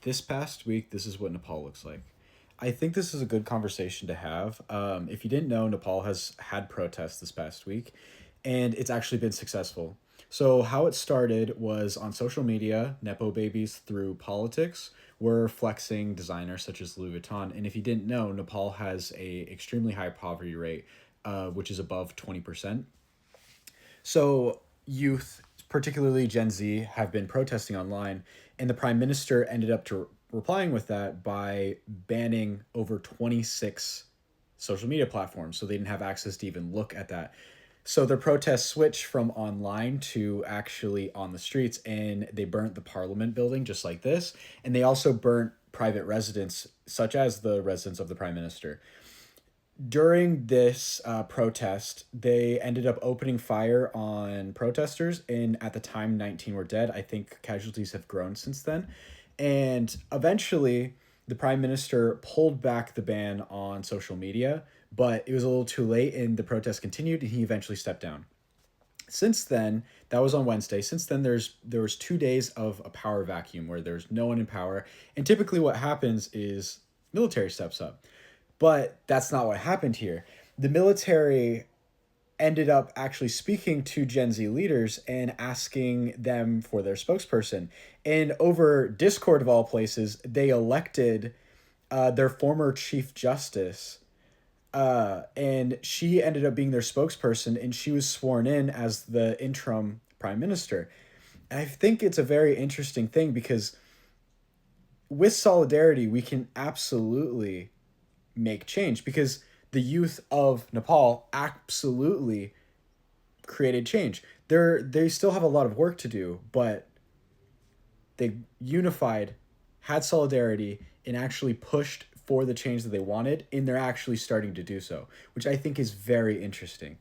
This past week, this is what Nepal looks like. I think this is a good conversation to have. If you didn't know, Nepal has had protests this past week, and it's actually been successful. So, how it started was on social media, Nepo babies through politics were flexing designers such as Louis Vuitton. And if you didn't know, Nepal has a extremely high poverty rate, which is above 20%. So youth, particularly Gen Z, have been protesting online, and the prime minister ended up replying with that by banning over 26 social media platforms, so they didn't have access to even look at that. So their protests switched from online to actually on the streets, and they burnt the parliament building just like this, and they also burnt private residents, such as the residence of the prime minister. During this protest, they ended up opening fire on protesters, and at the time, 19 were dead. I think casualties have grown since then. And eventually, the prime minister pulled back the ban on social media, but it was a little too late, and the protest continued, and he eventually stepped down. Since then, that was on Wednesday. Since then, there was 2 days of a power vacuum where there's no one in power, and typically, what happens is military steps up. But that's not what happened here. The military ended up actually speaking to Gen Z leaders and asking them for their spokesperson. And over Discord, of all places, they elected their former Chief Justice. And she ended up being their spokesperson, and she was sworn in as the interim prime minister. And I think it's a very interesting thing because with solidarity, we can absolutely make change because the youth of Nepal absolutely created change. They still have a lot of work to do, but they unified, had solidarity, and actually pushed for the change that they wanted, and they're actually starting to do so, which I think is very interesting.